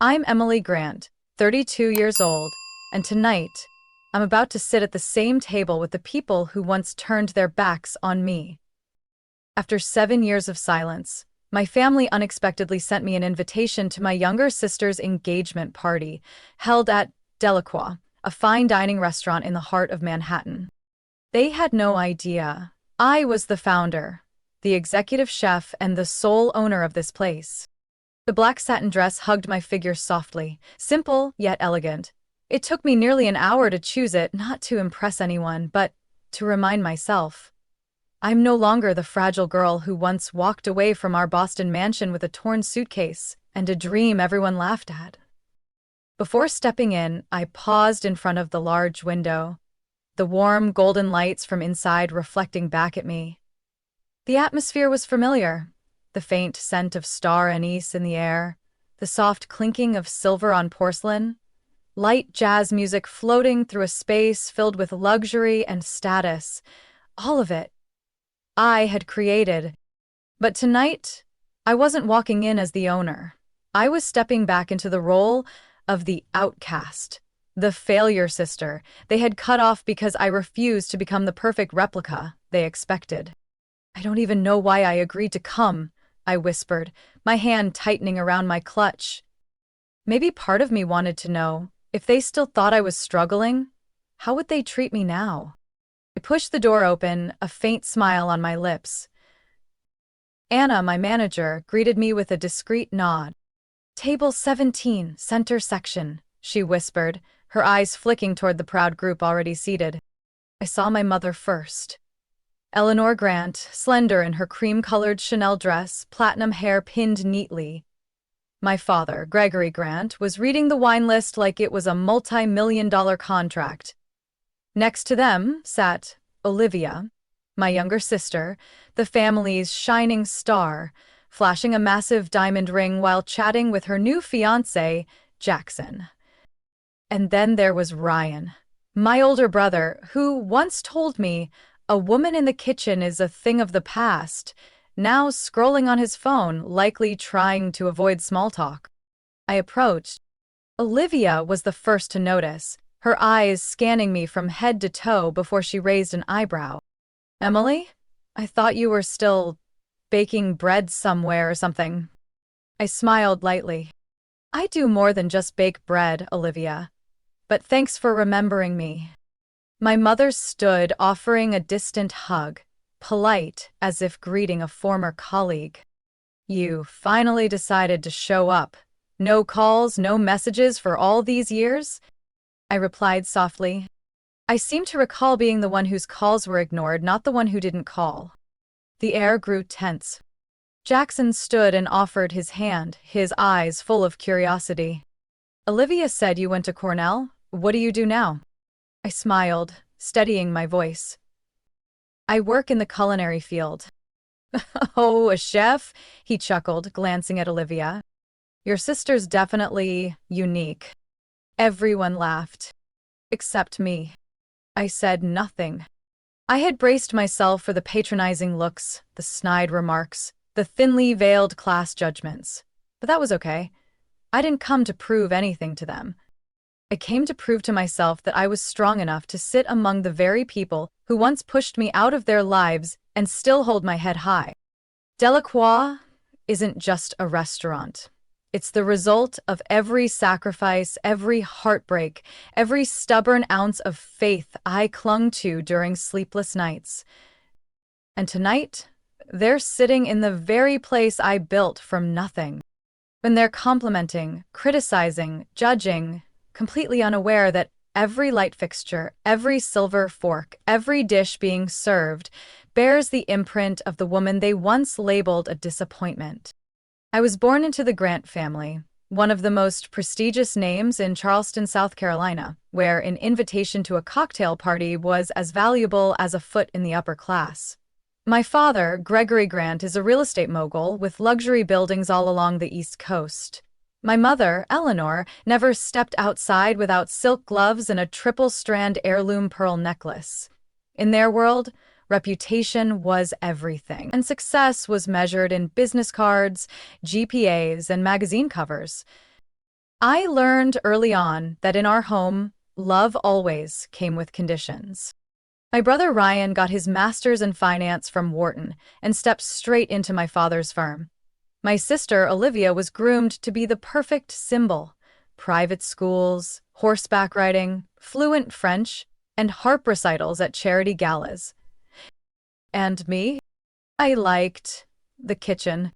I'm Emily Grant, 32 years old, and tonight, I'm about to sit at the same table with the people who once turned their backs on me. After 7 years of silence, my family unexpectedly sent me an invitation to my younger sister's engagement party, held at Delacroix, a fine dining restaurant in the heart of Manhattan. They had no idea. I was the founder, the executive chef, and the sole owner of this place. The black satin dress hugged my figure softly, simple yet elegant. It took me nearly an hour to choose it, not to impress anyone, but to remind myself. I'm no longer the fragile girl who once walked away from our Boston mansion with a torn suitcase and a dream everyone laughed at. Before stepping in, I paused in front of the large window, the warm golden lights from inside reflecting back at me. The atmosphere was familiar. The faint scent of star anise in the air, the soft clinking of silver on porcelain, light jazz music floating through a space filled with luxury and status, all of it I had created. But tonight, I wasn't walking in as the owner. I was stepping back into the role of the outcast, the failure sister they had cut off because I refused to become the perfect replica they expected. I don't even know why I agreed to come, I whispered, my hand tightening around my clutch. Maybe part of me wanted to know, if they still thought I was struggling, how would they treat me now? I pushed the door open, a faint smile on my lips. Anna, my manager, greeted me with a discreet nod. "Table 17, center section," she whispered, her eyes flicking toward the proud group already seated. I saw my mother first. Eleanor Grant, slender in her cream-colored Chanel dress, platinum hair pinned neatly. My father, Gregory Grant, was reading the wine list like it was a multi-million-dollar contract. Next to them sat Olivia, my younger sister, the family's shining star, flashing a massive diamond ring while chatting with her new fiancé, Jackson. And then there was Ryan, my older brother, who once told me, "A woman in the kitchen is a thing of the past," now scrolling on his phone, likely trying to avoid small talk. I approached. Olivia was the first to notice, her eyes scanning me from head to toe before she raised an eyebrow. "Emily? I thought you were still baking bread somewhere or something." I smiled lightly. "I do more than just bake bread, Olivia. But thanks for remembering me." My mother stood, offering a distant hug, polite as if greeting a former colleague. "You finally decided to show up. No calls, no messages for all these years?" I replied softly. I seem to recall being the one whose calls were ignored, not the one who didn't call. The air grew tense. Jackson stood and offered his hand, his eyes full of curiosity. "Olivia said you went to Cornell. What do you do now?" I smiled, steadying my voice. "I work in the culinary field." "Oh, a chef?" he chuckled, glancing at Olivia. "Your sister's definitely unique." Everyone laughed. Except me. I said nothing. I had braced myself for the patronizing looks, the snide remarks, the thinly veiled class judgments. But that was okay. I didn't come to prove anything to them. I came to prove to myself that I was strong enough to sit among the very people who once pushed me out of their lives and still hold my head high. Delacroix isn't just a restaurant. It's the result of every sacrifice, every heartbreak, every stubborn ounce of faith I clung to during sleepless nights. And tonight, they're sitting in the very place I built from nothing. When they're complimenting, criticizing, judging, completely unaware that every light fixture, every silver fork, every dish being served bears the imprint of the woman they once labeled a disappointment. I was born into the Grant family, one of the most prestigious names in Charleston, South Carolina, where an invitation to a cocktail party was as valuable as a foot in the upper class. My father, Gregory Grant, is a real estate mogul with luxury buildings all along the East Coast. My mother, Eleanor, never stepped outside without silk gloves and a triple-strand heirloom pearl necklace. In their world, reputation was everything, and success was measured in business cards, GPAs, and magazine covers. I learned early on that in our home, love always came with conditions. My brother Ryan got his master's in finance from Wharton and stepped straight into my father's firm. My sister, Olivia, was groomed to be the perfect symbol: private schools, horseback riding, fluent French, and harp recitals at charity galas. And me? I liked the kitchen.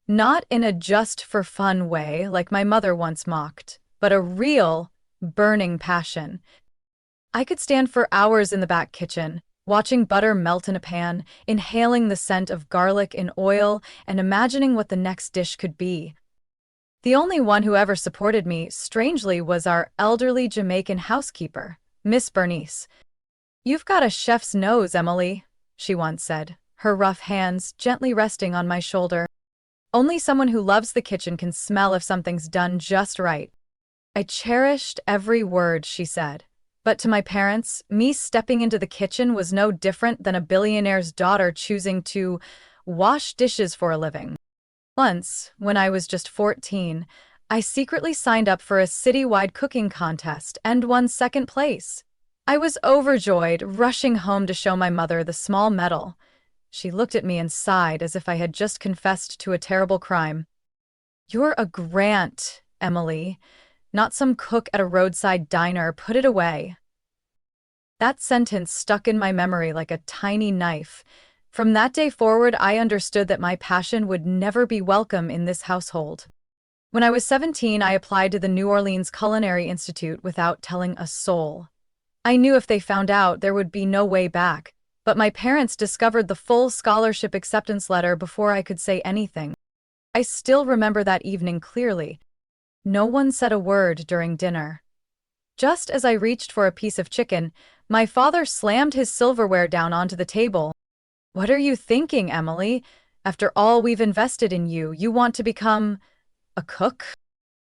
Not in a just for fun way like my mother once mocked, but a real, burning passion. I could stand for hours in the back kitchen, watching butter melt in a pan, inhaling the scent of garlic in oil, and imagining what the next dish could be. The only one who ever supported me, strangely, was our elderly Jamaican housekeeper, Miss Bernice. "You've got a chef's nose, Emily," she once said, her rough hands gently resting on my shoulder. "Only someone who loves the kitchen can smell if something's done just right." I cherished every word she said. But to my parents, me stepping into the kitchen was no different than a billionaire's daughter choosing to wash dishes for a living. Once, when I was just 14, I secretly signed up for a citywide cooking contest and won second place. I was overjoyed, rushing home to show my mother the small medal. She looked at me and sighed as if I had just confessed to a terrible crime. "You're a Grant, Emily, not some cook at a roadside diner. Put it away." That sentence stuck in my memory like a tiny knife. From that day forward, I understood that my passion would never be welcome in this household. When I was 17, I applied to the New Orleans Culinary Institute without telling a soul. I knew if they found out, there would be no way back, but my parents discovered the full scholarship acceptance letter before I could say anything. I still remember that evening clearly. No one said a word during dinner. Just as I reached for a piece of chicken, my father slammed his silverware down onto the table. "What are you thinking, Emily? After all we've invested in you, you want to become a cook?"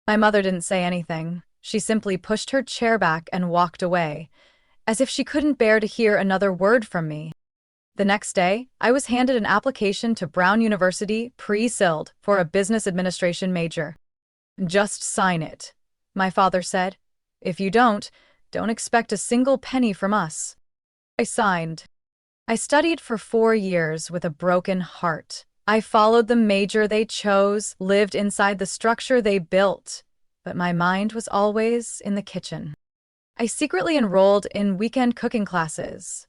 My mother didn't say anything. She simply pushed her chair back and walked away, as if she couldn't bear to hear another word from me. The next day, I was handed an application to Brown University, pre-silled, for a business administration major. "Just sign it," my father said. "If you don't expect a single penny from us." I signed. I studied for 4 years with a broken heart. I followed the major they chose, lived inside the structure they built, but my mind was always in the kitchen. I secretly enrolled in weekend cooking classes.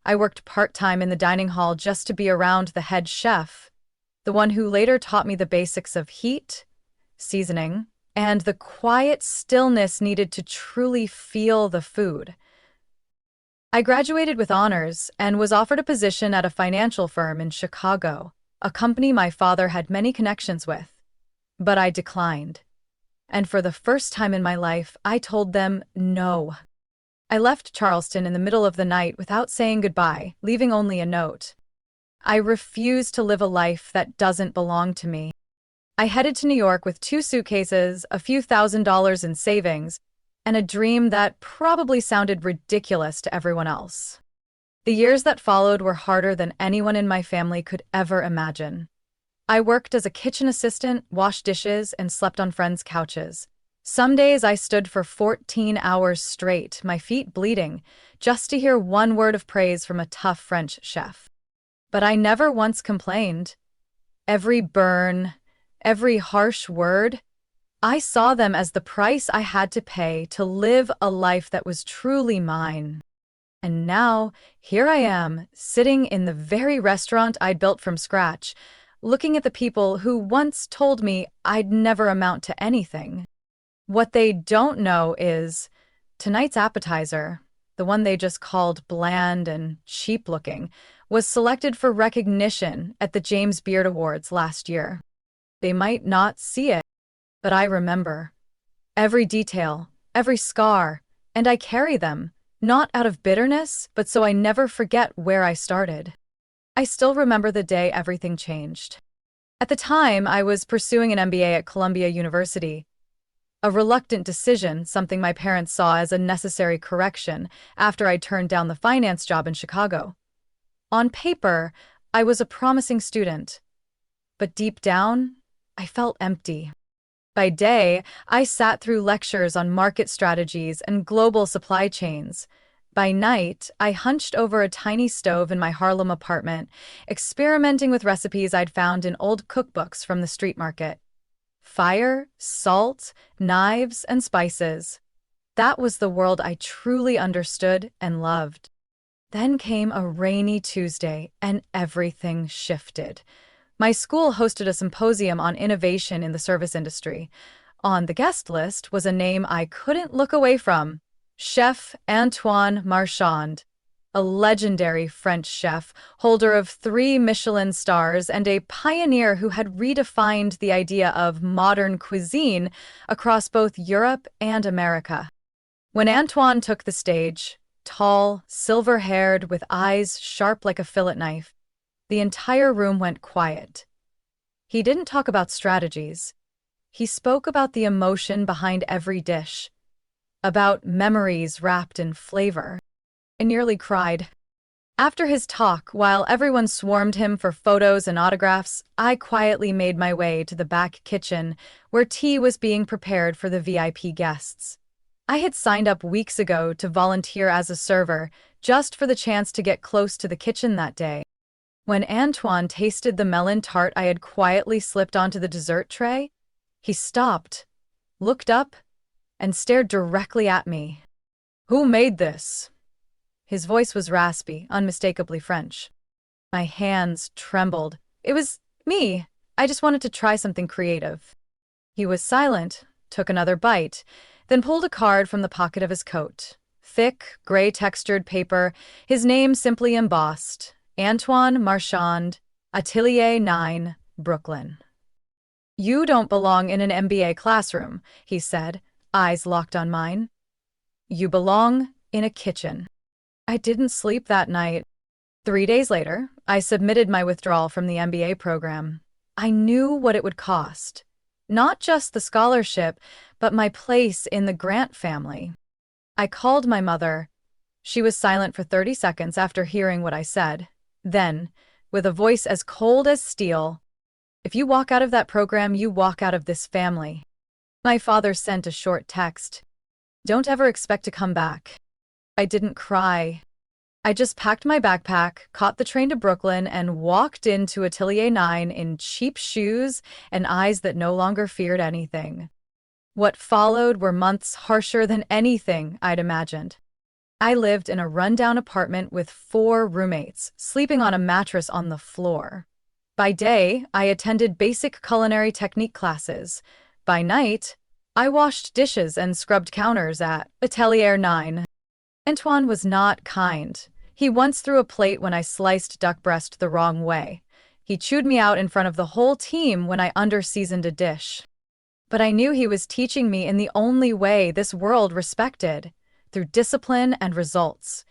I worked part-time in the dining hall just to be around the head chef, the one who later taught me the basics of heat, seasoning, and the quiet stillness needed to truly feel the food. I graduated with honors and was offered a position at a financial firm in Chicago, a company my father had many connections with. But I declined. And for the first time in my life, I told them no. I left Charleston in the middle of the night without saying goodbye, leaving only a note. I refuse to live a life that doesn't belong to me. I headed to New York with 2 suitcases, a few $1,000s in savings, and a dream that probably sounded ridiculous to everyone else. The years that followed were harder than anyone in my family could ever imagine. I worked as a kitchen assistant, washed dishes, and slept on friends' couches. Some days I stood for 14 hours straight, my feet bleeding, just to hear one word of praise from a tough French chef. But I never once complained. Every burn, every harsh word, I saw them as the price I had to pay to live a life that was truly mine. And now, here I am, sitting in the very restaurant I'd built from scratch, looking at the people who once told me I'd never amount to anything. What they don't know is, tonight's appetizer, the one they just called bland and cheap-looking, was selected for recognition at the James Beard Awards last year. They might not see it, but I remember. Every detail, every scar, and I carry them, not out of bitterness, but so I never forget where I started. I still remember the day everything changed. At the time, I was pursuing an MBA at Columbia University. A reluctant decision, something my parents saw as a necessary correction after I turned down the finance job in Chicago. On paper, I was a promising student, but deep down, I felt empty. By day, I sat through lectures on market strategies and global supply chains. By night, I hunched over a tiny stove in my Harlem apartment, experimenting with recipes I'd found in old cookbooks from the street market. Fire, salt, knives, and spices. That was the world I truly understood and loved. Then came a rainy Tuesday, and everything shifted. My school hosted a symposium on innovation in the service industry. On the guest list was a name I couldn't look away from: Chef Antoine Marchand, a legendary French chef, holder of 3 Michelin stars and a pioneer who had redefined the idea of modern cuisine across both Europe and America. When Antoine took the stage, tall, silver-haired, with eyes sharp like a fillet knife, the entire room went quiet. He didn't talk about strategies. He spoke about the emotion behind every dish, about memories wrapped in flavor. I nearly cried. After his talk, while everyone swarmed him for photos and autographs, I quietly made my way to the back kitchen, where tea was being prepared for the VIP guests. I had signed up weeks ago to volunteer as a server, just for the chance to get close to the kitchen that day. When Antoine tasted the melon tart I had quietly slipped onto the dessert tray, he stopped, looked up, and stared directly at me. "Who made this?" His voice was raspy, unmistakably French. My hands trembled. "It was me. I just wanted to try something creative." He was silent, took another bite, then pulled a card from the pocket of his coat. Thick, gray-textured paper, his name simply embossed: Antoine Marchand, Atelier 9, Brooklyn. "You don't belong in an MBA classroom," he said, eyes locked on mine. "You belong in a kitchen." I didn't sleep that night. 3 days later, I submitted my withdrawal from the MBA program. I knew what it would cost. Not just the scholarship, but my place in the Grant family. I called my mother. She was silent for 30 seconds after hearing what I said. Then, with a voice as cold as steel, "If you walk out of that program, you walk out of this family." My father sent a short text: "Don't ever expect to come back." I didn't cry. I just packed my backpack, caught the train to Brooklyn, and walked into Atelier 9 in cheap shoes and eyes that no longer feared anything. What followed were months harsher than anything I'd imagined. I lived in a rundown apartment with 4 roommates, sleeping on a mattress on the floor. By day, I attended basic culinary technique classes. By night, I washed dishes and scrubbed counters at Atelier 9. Antoine was not kind. He once threw a plate when I sliced duck breast the wrong way. He chewed me out in front of the whole team when I under-seasoned a dish. But I knew he was teaching me in the only way this world respected: through discipline and results.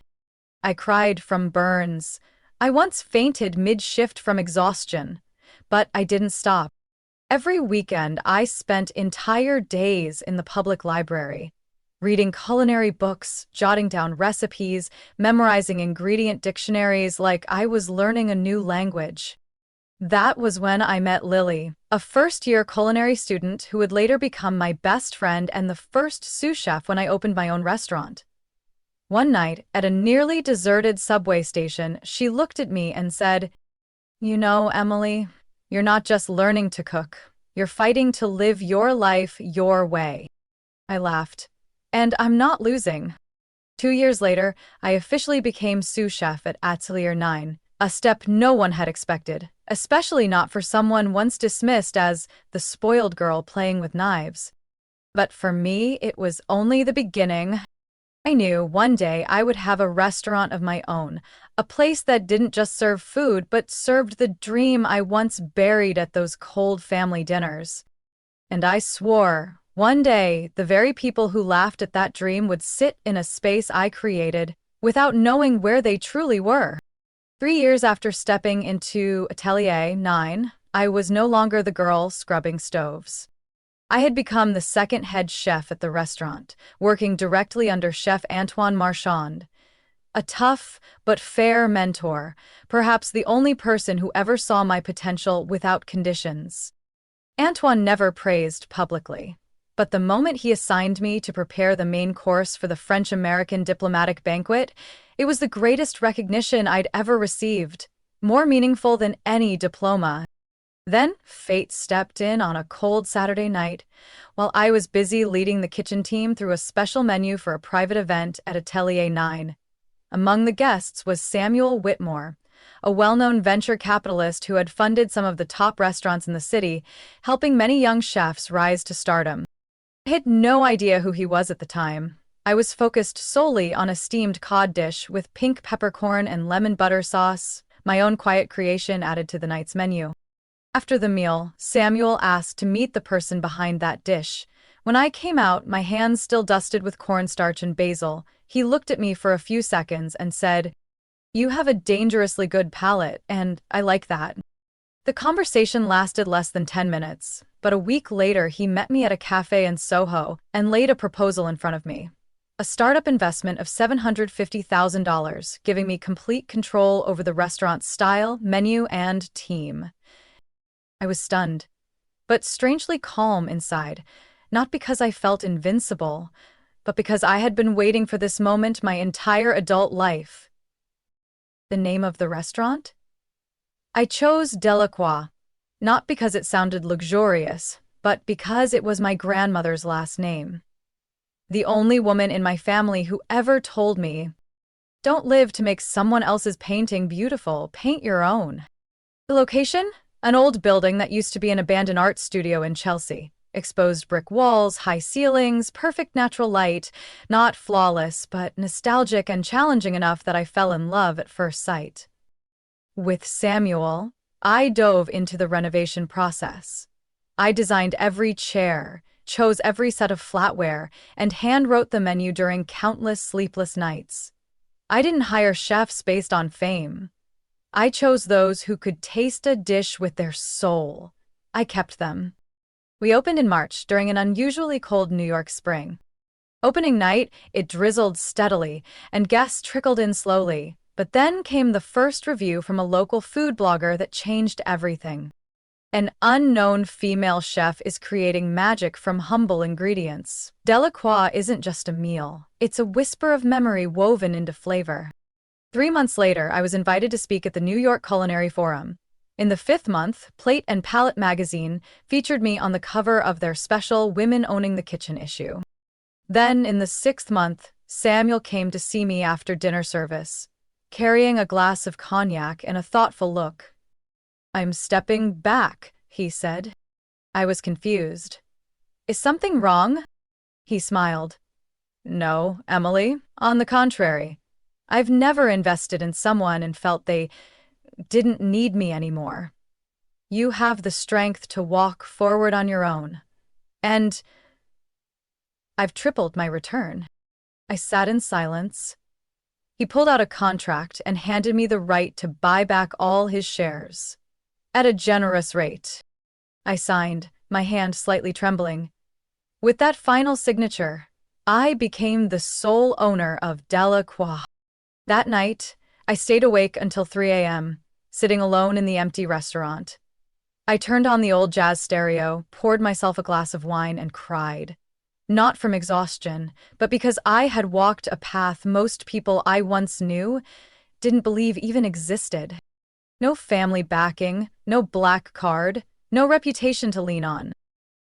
I cried from burns. I once fainted mid-shift from exhaustion. But I didn't stop. Every weekend, I spent entire days in the public library, reading culinary books, jotting down recipes, memorizing ingredient dictionaries like I was learning a new language. That was when I met Lily, a first-year culinary student who would later become my best friend and the first sous chef when I opened my own restaurant. One night, at a nearly deserted subway station, she looked at me and said, "You know, Emily, you're not just learning to cook. You're fighting to live your life your way." I laughed. And I'm not losing. 2 years later, I officially became sous chef at Atelier 9, a step no one had expected, especially not for someone once dismissed as the spoiled girl playing with knives. But for me, it was only the beginning. I knew one day I would have a restaurant of my own, a place that didn't just serve food but served the dream I once buried at those cold family dinners. And I swore, one day, the very people who laughed at that dream would sit in a space I created, without knowing where they truly were. 3 years after stepping into Atelier 9, I was no longer the girl scrubbing stoves. I had become the second head chef at the restaurant, working directly under Chef Antoine Marchand. A tough but fair mentor, perhaps the only person who ever saw my potential without conditions. Antoine never praised publicly. But the moment he assigned me to prepare the main course for the French-American diplomatic banquet, it was the greatest recognition I'd ever received, more meaningful than any diploma. Then fate stepped in on a cold Saturday night, while I was busy leading the kitchen team through a special menu for a private event at Atelier 9. Among the guests was Samuel Whitmore, a well-known venture capitalist who had funded some of the top restaurants in the city, helping many young chefs rise to stardom. I had no idea who he was at the time. I was focused solely on a steamed cod dish with pink peppercorn and lemon butter sauce, my own quiet creation added to the night's menu. After the meal, Samuel asked to meet the person behind that dish. When I came out, my hands still dusted with cornstarch and basil, he looked at me for a few seconds and said, "You have a dangerously good palate, and I like that." The conversation lasted less than 10 minutes, but a week later he met me at a cafe in Soho and laid a proposal in front of me. A startup investment of $750,000, giving me complete control over the restaurant's style, menu, and team. I was stunned, but strangely calm inside, not because I felt invincible, but because I had been waiting for this moment my entire adult life. The name of the restaurant? I chose Delacroix, not because it sounded luxurious, but because it was my grandmother's last name. The only woman in my family who ever told me, "Don't live to make someone else's painting beautiful, paint your own." The location? An old building that used to be an abandoned art studio in Chelsea. Exposed brick walls, high ceilings, perfect natural light, not flawless, but nostalgic and challenging enough that I fell in love at first sight. With Samuel, I dove into the renovation process. I designed every chair, chose every set of flatware, and hand-wrote the menu during countless sleepless nights. I didn't hire chefs based on fame. I chose those who could taste a dish with their soul. I kept them. We opened in March during an unusually cold New York spring. Opening night, it drizzled steadily, and guests trickled in slowly. But then came the first review from a local food blogger that changed everything. An unknown female chef is creating magic from humble ingredients. Delacroix isn't just a meal. It's a whisper of memory woven into flavor. 3 months later, I was invited to speak at the New York Culinary Forum. In the 5th month, Plate and Palette magazine featured me on the cover of their special Women Owning the Kitchen issue. Then, in the 6th month, Samuel came to see me after dinner service, carrying a glass of cognac and a thoughtful look. "I'm stepping back," he said. I was confused. "Is something wrong?" He smiled. "No, Emily, on the contrary. I've never invested in someone and felt they didn't need me anymore. You have the strength to walk forward on your own. And I've tripled my return." I sat in silence. He pulled out a contract and handed me the right to buy back all his shares. At a generous rate. I signed, my hand slightly trembling. With that final signature, I became the sole owner of Delacroix. That night, I stayed awake until 3 a.m., sitting alone in the empty restaurant. I turned on the old jazz stereo, poured myself a glass of wine, and cried. Not from exhaustion, but because I had walked a path most people I once knew didn't believe even existed. No family backing, no black card, no reputation to lean on.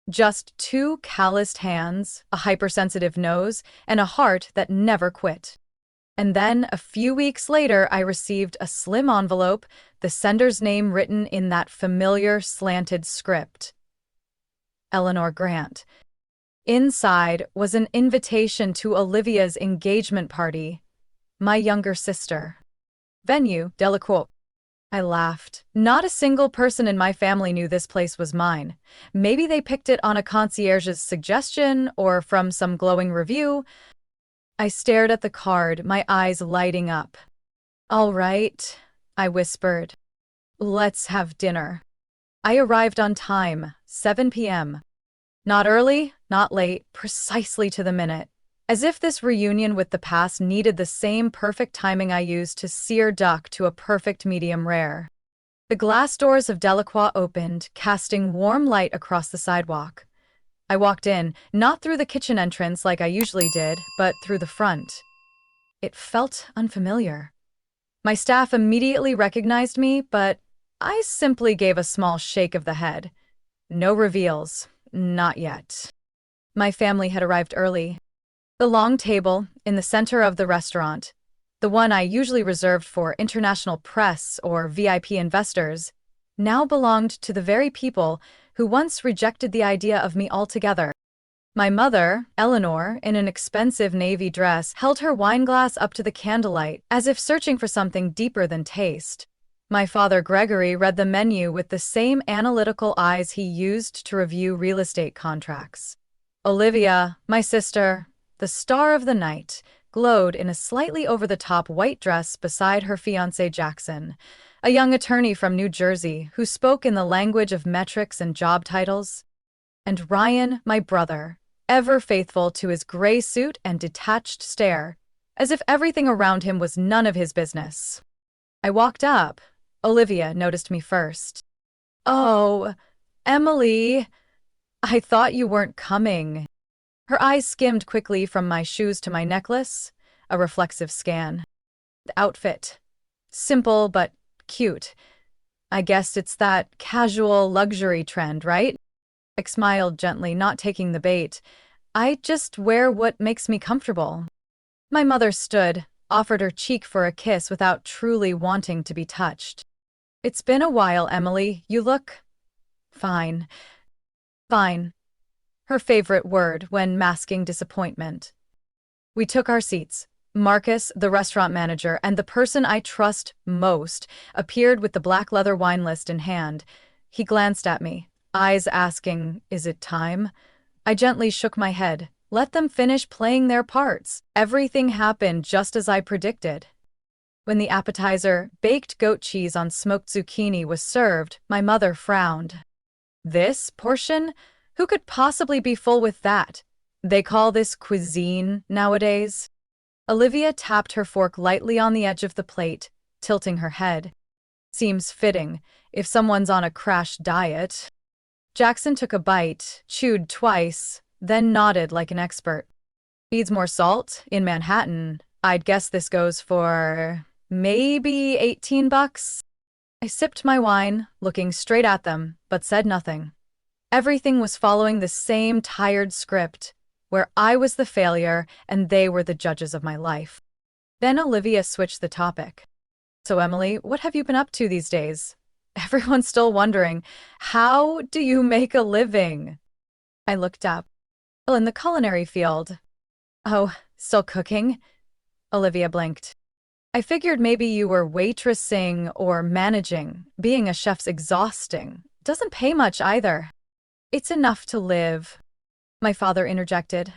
Just 2 calloused hands, a hypersensitive nose, and a heart that never quit. And then, a few weeks later, I received a slim envelope, the sender's name written in that familiar slanted script. Eleanor Grant. Inside was an invitation to Olivia's engagement party. My younger sister. Venue, Delacroix. I laughed. Not a single person in my family knew this place was mine. Maybe they picked it on a concierge's suggestion or from some glowing review. I stared at the card, my eyes lighting up. "All right," I whispered. "Let's have dinner." I arrived on time, 7 p.m. Not early, not late, precisely to the minute. As if this reunion with the past needed the same perfect timing I used to sear duck to a perfect medium rare. The glass doors of Delacroix opened, casting warm light across the sidewalk. I walked in, not through the kitchen entrance like I usually did, but through the front. It felt unfamiliar. My staff immediately recognized me, but I simply gave a small shake of the head. No reveals, not yet. My family had arrived early. The long table in the center of the restaurant, the one I usually reserved for international press or VIP investors, now belonged to the very people who once rejected the idea of me altogether. My mother, Eleanor, in an expensive navy dress, held her wineglass up to the candlelight, as if searching for something deeper than taste. My father, Gregory, read the menu with the same analytical eyes he used to review real estate contracts. Olivia, my sister, the star of the night, glowed in a slightly over-the-top white dress beside her fiancé Jackson, a young attorney from New Jersey who spoke in the language of metrics and job titles. And Ryan, my brother, ever faithful to his gray suit and detached stare, as if everything around him was none of his business. I walked up. Olivia noticed me first. "Oh, Emily, I thought you weren't coming." Her eyes skimmed quickly from my shoes to my necklace, a reflexive scan. The outfit. Simple but cute. I guess it's that casual luxury trend, right? I smiled gently, not taking the bait. I just wear what makes me comfortable. My mother stood, offered her cheek for a kiss without truly wanting to be touched. "It's been a while, Emily. You look fine." Fine. Her favorite word when masking disappointment. We took our seats. Marcus, the restaurant manager, and the person I trust most, appeared with the black leather wine list in hand. He glanced at me, eyes asking, "Is it time?" I gently shook my head. Let them finish playing their parts. Everything happened just as I predicted. When the appetizer, baked goat cheese on smoked zucchini, was served, my mother frowned. "This portion? Who could possibly be full with that? They call this cuisine nowadays?" Olivia tapped her fork lightly on the edge of the plate, tilting her head. "Seems fitting, if someone's on a crash diet." Jackson took a bite, chewed twice, then nodded like an expert. "Needs more salt? In Manhattan, I'd guess this goes for maybe $18. I sipped my wine, looking straight at them, but said nothing. Everything was following the same tired script, where I was the failure and they were the judges of my life. Then Olivia switched the topic. "So Emily, what have you been up to these days? Everyone's still wondering, how do you make a living?" I looked up. "Well, in the culinary field." "Oh, still cooking?" Olivia blinked. "I figured maybe you were waitressing or managing. Being a chef's exhausting. Doesn't pay much either." "It's enough to live," my father interjected.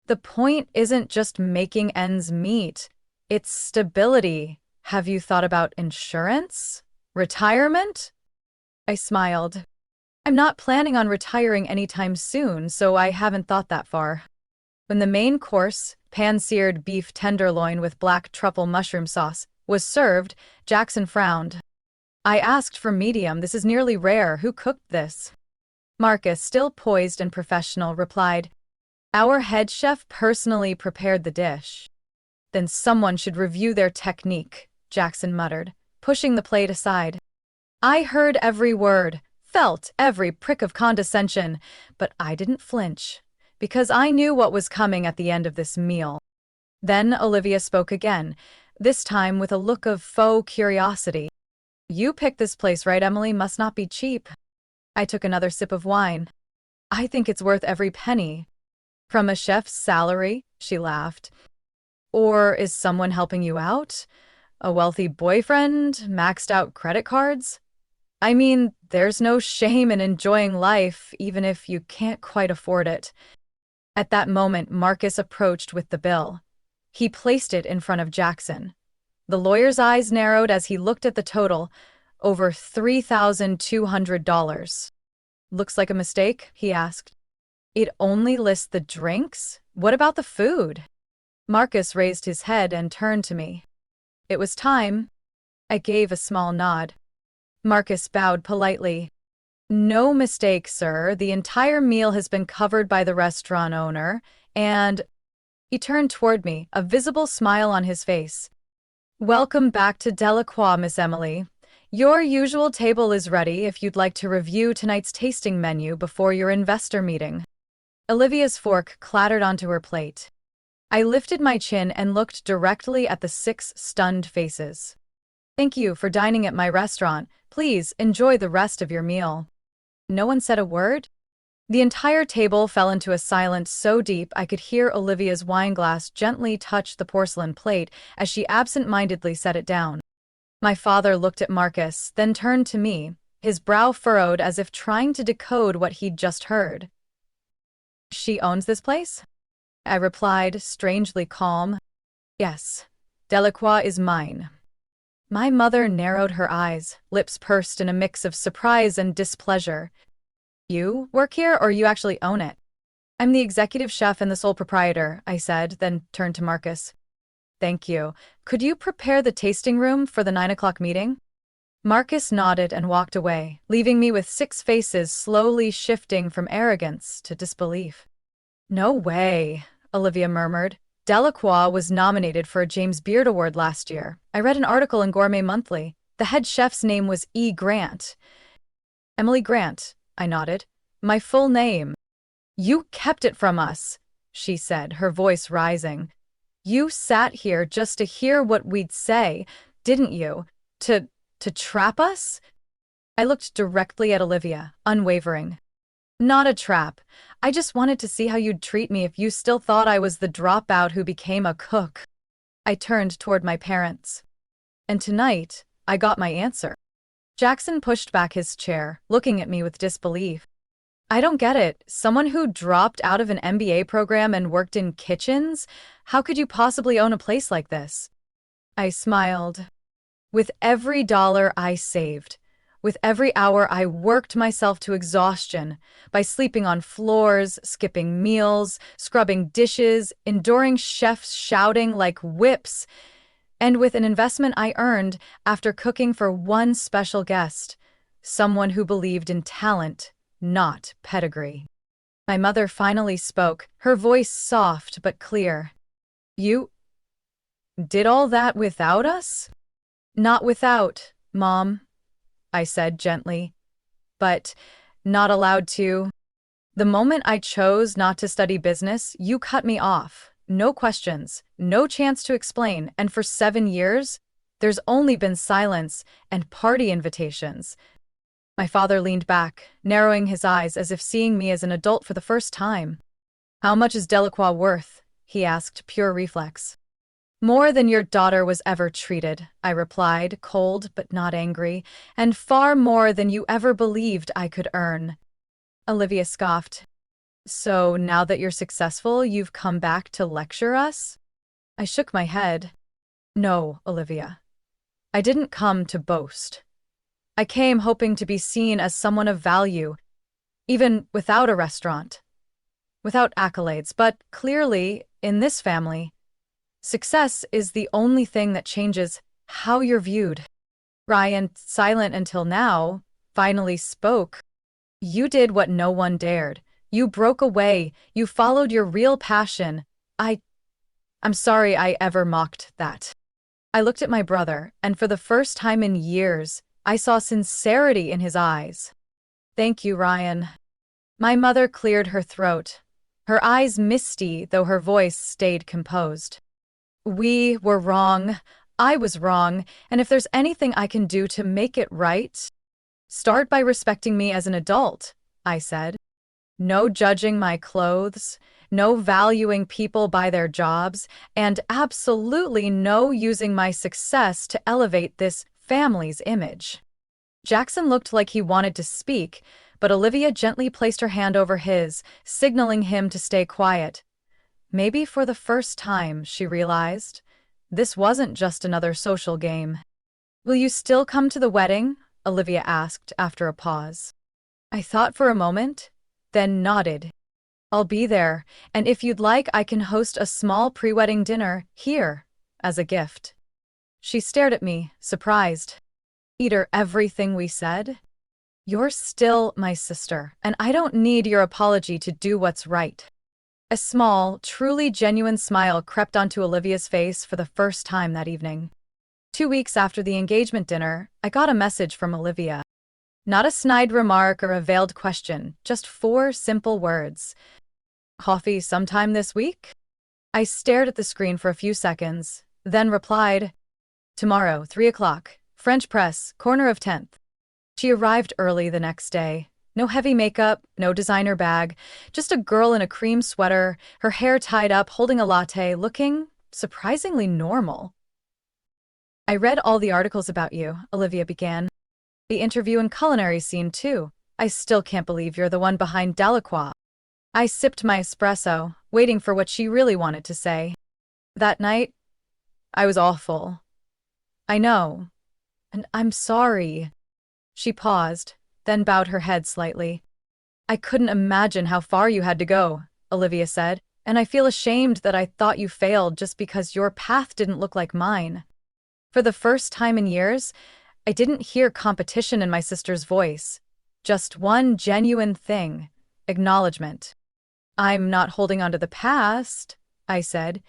"The point isn't just making ends meet. It's stability. Have you thought about insurance? Retirement?" I smiled. "I'm not planning on retiring anytime soon, so I haven't thought that far." When the main course, pan-seared beef tenderloin with black truffle mushroom sauce, was served, Jackson frowned. "I asked for medium. This is nearly rare. Who cooked this?" Marcus, still poised and professional, replied, "Our head chef personally prepared the dish." "Then someone should review their technique," Jackson muttered, pushing the plate aside. I heard every word, felt every prick of condescension, but I didn't flinch, because I knew what was coming at the end of this meal. Then Olivia spoke again, this time with a look of faux curiosity. "You picked this place, right, Emily? Must not be cheap." I took another sip of wine. "I think it's worth every penny." "From a chef's salary?" she laughed. "Or is someone helping you out? A wealthy boyfriend? Maxed out credit cards? I mean, there's no shame in enjoying life, even if you can't quite afford it." At that moment, Marcus approached with the bill. He placed it in front of Jackson. The lawyer's eyes narrowed as he looked at the total, over $3,200. "Looks like a mistake?" he asked. "It only lists the drinks? What about the food?" Marcus raised his head and turned to me. "It was time." I gave a small nod. Marcus bowed politely. No mistake, sir. The entire meal has been covered by the restaurant owner, and he turned toward me, a visible smile on his face. Welcome back to Delacroix, Miss Emily. Your usual table is ready if you'd like to review tonight's tasting menu before your investor meeting. Olivia's fork clattered onto her plate. I lifted my chin and looked directly at the 6 stunned faces. Thank you for dining at my restaurant. Please enjoy the rest of your meal. No one said a word? The entire table fell into a silence so deep I could hear Olivia's wineglass gently touch the porcelain plate as she absent-mindedly set it down. My father looked at Marcus, then turned to me, his brow furrowed as if trying to decode what he'd just heard. She owns this place? I replied, strangely calm. Yes, Delacroix is mine. My mother narrowed her eyes, lips pursed in a mix of surprise and displeasure. You work here or you actually own it? I'm the executive chef and the sole proprietor, I said, then turned to Marcus. Thank you. Could you prepare the tasting room for the 9 o'clock meeting? Marcus nodded and walked away, leaving me with 6 faces slowly shifting from arrogance to disbelief. No way, Olivia murmured. Delacroix was nominated for a James Beard Award last year. I read an article in Gourmet Monthly. The head chef's name was E. Grant. Emily Grant, I nodded. My full name. You kept it from us, she said, her voice rising. You sat here just to hear what we'd say, didn't you? To trap us? I looked directly at Olivia, unwavering. Not a trap. I just wanted to see how you'd treat me if you still thought I was the dropout who became a cook. I turned toward my parents. And tonight, I got my answer. Jackson pushed back his chair, looking at me with disbelief. I don't get it. Someone who dropped out of an MBA program and worked in kitchens? How could you possibly own a place like this? I smiled. With every dollar I saved, with every hour I worked myself to exhaustion by sleeping on floors, skipping meals, scrubbing dishes, enduring chefs shouting like whips, and with an investment I earned after cooking for one special guest, someone who believed in talent, not pedigree. My mother finally spoke, her voice soft but clear. You did all that without us? Not without, Mom, I said gently, but not allowed to. The moment I chose not to study business, you cut me off. No questions, no chance to explain, and for 7 years, there's only been silence and party invitations. My father leaned back, narrowing his eyes as if seeing me as an adult for the first time. How much is Delacroix worth? He asked, pure reflex. More than your daughter was ever treated, I replied, cold but not angry, and far more than you ever believed I could earn. Olivia scoffed. So now that you're successful, you've come back to lecture us? I shook my head. No, Olivia. I didn't come to boast. I came hoping to be seen as someone of value, even without a restaurant, without accolades, but clearly, in this family, success is the only thing that changes how you're viewed. Ryan, silent until now, finally spoke. You did what no one dared. You broke away. You followed your real passion. I'm sorry I ever mocked that. I looked at my brother, and for the first time in years, I saw sincerity in his eyes. Thank you, Ryan. My mother cleared her throat, her eyes misty, though her voice stayed composed. We were wrong. I was wrong, and if there's anything I can do to make it right, start by respecting me as an adult, I said. No judging my clothes, no valuing people by their jobs, and absolutely no using my success to elevate this family's image. Jackson looked like he wanted to speak, but Olivia gently placed her hand over his, signaling him to stay quiet. Maybe for the first time, she realized, this wasn't just another social game. Will you still come to the wedding? Olivia asked after a pause. I thought for a moment, then nodded. I'll be there, and if you'd like, I can host a small pre-wedding dinner here, as a gift. She stared at me, surprised. Eater, everything we said? You're still my sister, and I don't need your apology to do what's right. A small, truly genuine smile crept onto Olivia's face for the first time that evening. 2 weeks after the engagement dinner, I got a message from Olivia. Not a snide remark or a veiled question, just 4 simple words. Coffee sometime this week? I stared at the screen for a few seconds, then replied, tomorrow, 3 o'clock, French press, corner of 10th. She arrived early the next day. No heavy makeup, no designer bag, just a girl in a cream sweater, her hair tied up, holding a latte, looking surprisingly normal. I read all the articles about you, Olivia began. The interview and culinary scene, too. I still can't believe you're the one behind Delacroix. I sipped my espresso, waiting for what she really wanted to say. That night, I was awful. I know. And I'm sorry. She paused, then bowed her head slightly. I couldn't imagine how far you had to go, Olivia said, and I feel ashamed that I thought you failed just because your path didn't look like mine. For the first time in years, I didn't hear competition in my sister's voice. Just one genuine thing: acknowledgement. I'm not holding on to the past, I said,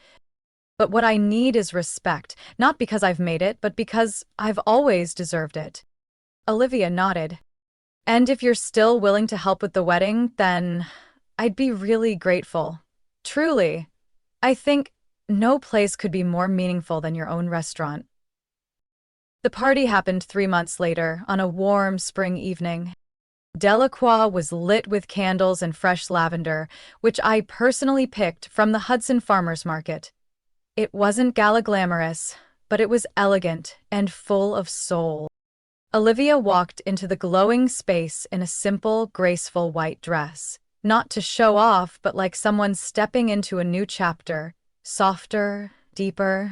but what I need is respect, not because I've made it, but because I've always deserved it. Olivia nodded. And if you're still willing to help with the wedding, then I'd be really grateful. Truly. I think no place could be more meaningful than your own restaurant. The party happened 3 months later, on a warm spring evening. Delacroix was lit with candles and fresh lavender, which I personally picked from the Hudson Farmers Market. It wasn't gala-glamorous, but it was elegant and full of soul. Olivia walked into the glowing space in a simple, graceful white dress. Not to show off, but like someone stepping into a new chapter. Softer, deeper.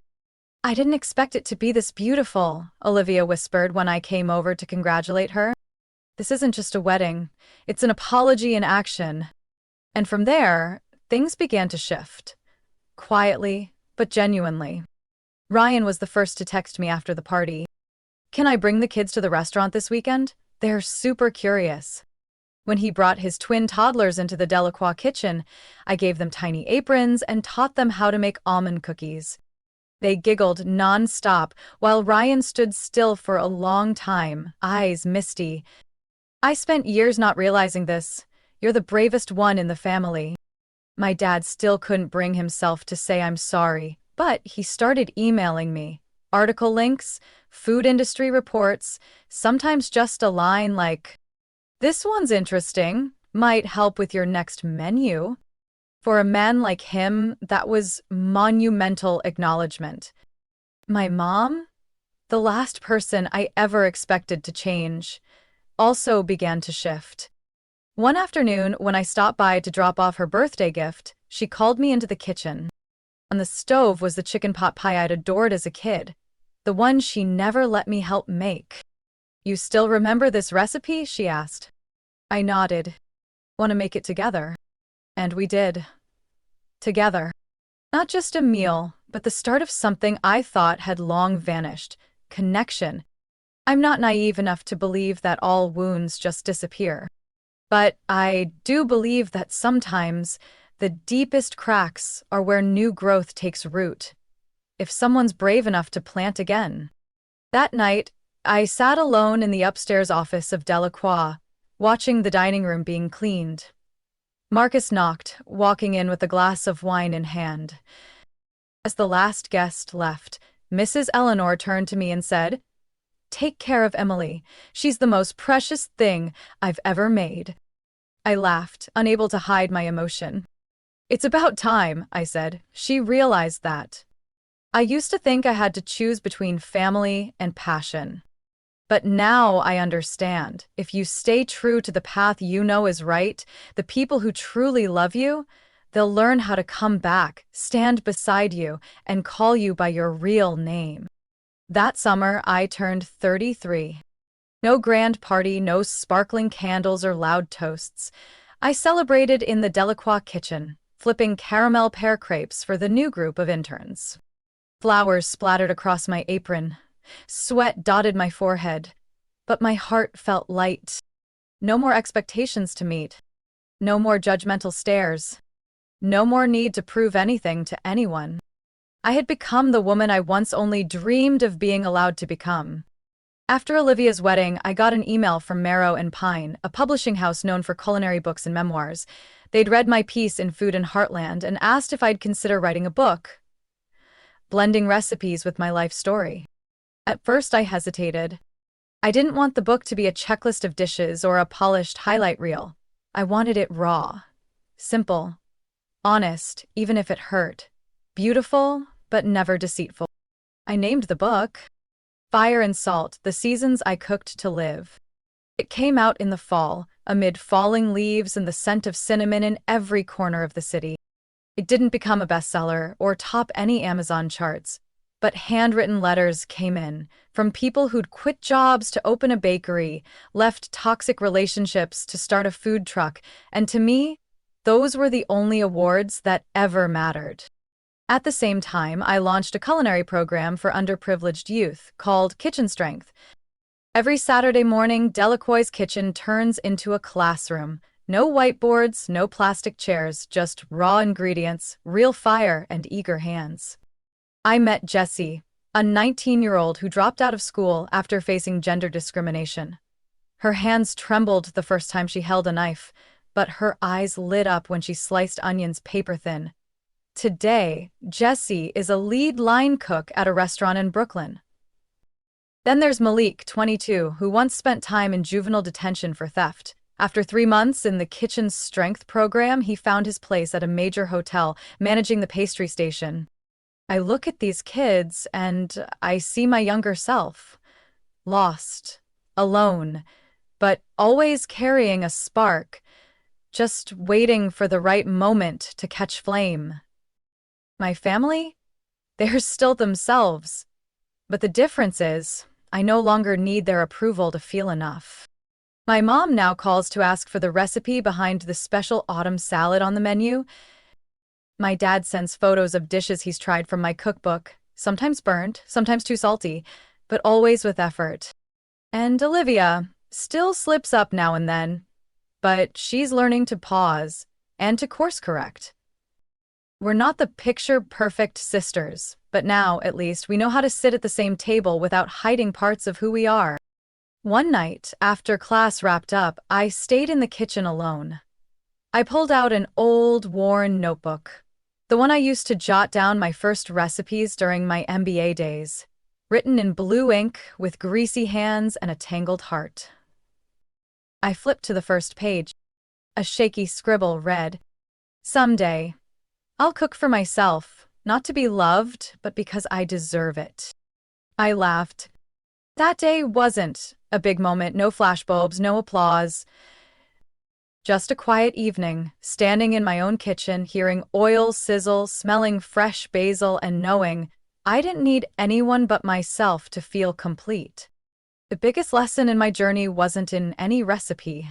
I didn't expect it to be this beautiful, Olivia whispered when I came over to congratulate her. This isn't just a wedding, it's an apology in action. And from there, things began to shift. Quietly, but genuinely. Ryan was the first to text me after the party. Can I bring the kids to the restaurant this weekend? They're super curious. When he brought his twin toddlers into the Delacroix kitchen, I gave them tiny aprons and taught them how to make almond cookies. They giggled non-stop, while Ryan stood still for a long time, eyes misty. I spent years not realizing this. You're the bravest one in the family. My dad still couldn't bring himself to say I'm sorry, but he started emailing me. Article links, food industry reports, sometimes just a line like, "This one's interesting, might help with your next menu." For a man like him, that was monumental acknowledgement. My mom, the last person I ever expected to change, also began to shift. One afternoon, when I stopped by to drop off her birthday gift, she called me into the kitchen. On the stove was the chicken pot pie I'd adored as a kid, the one she never let me help make. "You still remember this recipe?" she asked. I nodded. "Want to make it together?" And we did. Together. Not just a meal, but the start of something I thought had long vanished. Connection. I'm not naive enough to believe that all wounds just disappear. But I do believe that sometimes the deepest cracks are where new growth takes root. If someone's brave enough to plant again. That night, I sat alone in the upstairs office of Delacroix, watching the dining room being cleaned. Marcus knocked, walking in with a glass of wine in hand. As the last guest left, Mrs. Eleanor turned to me and said, "Take care of Emily. She's the most precious thing I've ever made." I laughed, unable to hide my emotion. "It's about time," I said. She realized that. I used to think I had to choose between family and passion. But now I understand. If you stay true to the path you know is right, the people who truly love you, they'll learn how to come back, stand beside you, and call you by your real name. That summer, I turned 33. No grand party, no sparkling candles or loud toasts. I celebrated in the Delacroix kitchen, flipping caramel pear crepes for the new group of interns. Flowers splattered across my apron. Sweat dotted my forehead. But my heart felt light. No more expectations to meet. No more judgmental stares. No more need to prove anything to anyone. I had become the woman I once only dreamed of being allowed to become. After Olivia's wedding, I got an email from Marrow and Pine, a publishing house known for culinary books and memoirs. They'd read my piece in Food and Heartland and asked if I'd consider writing a book, blending recipes with my life story. At first, I hesitated. I didn't want the book to be a checklist of dishes or a polished highlight reel. I wanted it raw, simple, honest, even if it hurt, beautiful, but never deceitful. I named the book Fire and Salt: The Seasons I Cooked to Live. It came out in the fall, amid falling leaves and the scent of cinnamon in every corner of the city. It didn't become a bestseller or top any Amazon charts, but handwritten letters came in from people who'd quit jobs to open a bakery, left toxic relationships to start a food truck, and to me, those were the only awards that ever mattered. At the same time, I launched a culinary program for underprivileged youth called Kitchen Strength. Every Saturday morning, Delacroix's kitchen turns into a classroom. No whiteboards, no plastic chairs, just raw ingredients, real fire, and eager hands. I met Jessie, a 19-year-old who dropped out of school after facing gender discrimination. Her hands trembled the first time she held a knife, but her eyes lit up when she sliced onions paper-thin. Today, Jessie is a lead line cook at a restaurant in Brooklyn. Then there's Malik, 22, who once spent time in juvenile detention for theft. After 3 months in the Kitchen Strength program, he found his place at a major hotel, managing the pastry station. I look at these kids and I see my younger self, lost, alone, but always carrying a spark, just waiting for the right moment to catch flame. My family? They're still themselves. But the difference is, I no longer need their approval to feel enough. My mom now calls to ask for the recipe behind the special autumn salad on the menu. My dad sends photos of dishes he's tried from my cookbook, sometimes burnt, sometimes too salty, but always with effort. And Olivia still slips up now and then, but she's learning to pause and to course correct. We're not the picture-perfect sisters, but now, at least, we know how to sit at the same table without hiding parts of who we are. One night, after class wrapped up, I stayed in the kitchen alone. I pulled out an old, worn notebook, the one I used to jot down my first recipes during my MBA days, written in blue ink with greasy hands and a tangled heart. I flipped to the first page. A shaky scribble read, "Someday, I'll cook for myself, not to be loved, but because I deserve it." I laughed. That day wasn't a big moment, no flashbulbs, no applause. Just a quiet evening, standing in my own kitchen, hearing oil sizzle, smelling fresh basil, and knowing I didn't need anyone but myself to feel complete. The biggest lesson in my journey wasn't in any recipe.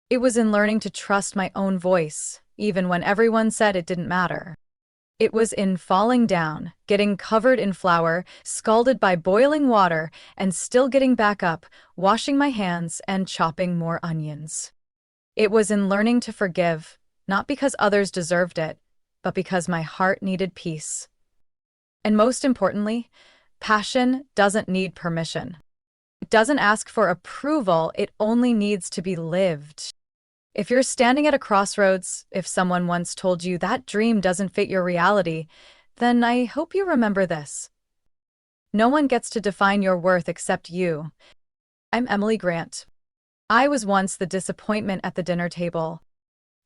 It was in learning to trust my own voice, even when everyone said it didn't matter. It was in falling down, getting covered in flour, scalded by boiling water, and still getting back up, washing my hands and chopping more onions. It was in learning to forgive, not because others deserved it, but because my heart needed peace. And most importantly, passion doesn't need permission. It doesn't ask for approval, it only needs to be lived. If you're standing at a crossroads, if someone once told you that dream doesn't fit your reality, then I hope you remember this. No one gets to define your worth except you. I'm Emily Grant. I was once the disappointment at the dinner table,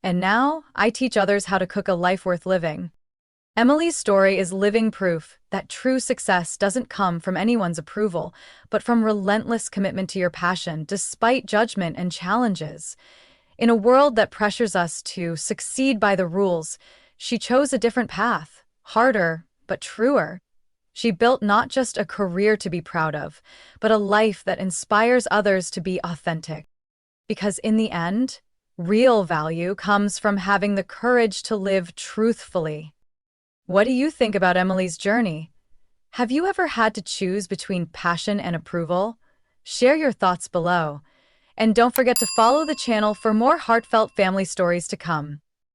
and now I teach others how to cook a life worth living. Emily's story is living proof that true success doesn't come from anyone's approval, but from relentless commitment to your passion despite judgment and challenges. In a world that pressures us to succeed by the rules, she chose a different path, harder, but truer. She built not just a career to be proud of, but a life that inspires others to be authentic. Because in the end, real value comes from having the courage to live truthfully. What do you think about Emily's journey? Have you ever had to choose between passion and approval? Share your thoughts below. And don't forget to follow the channel for more heartfelt family stories to come.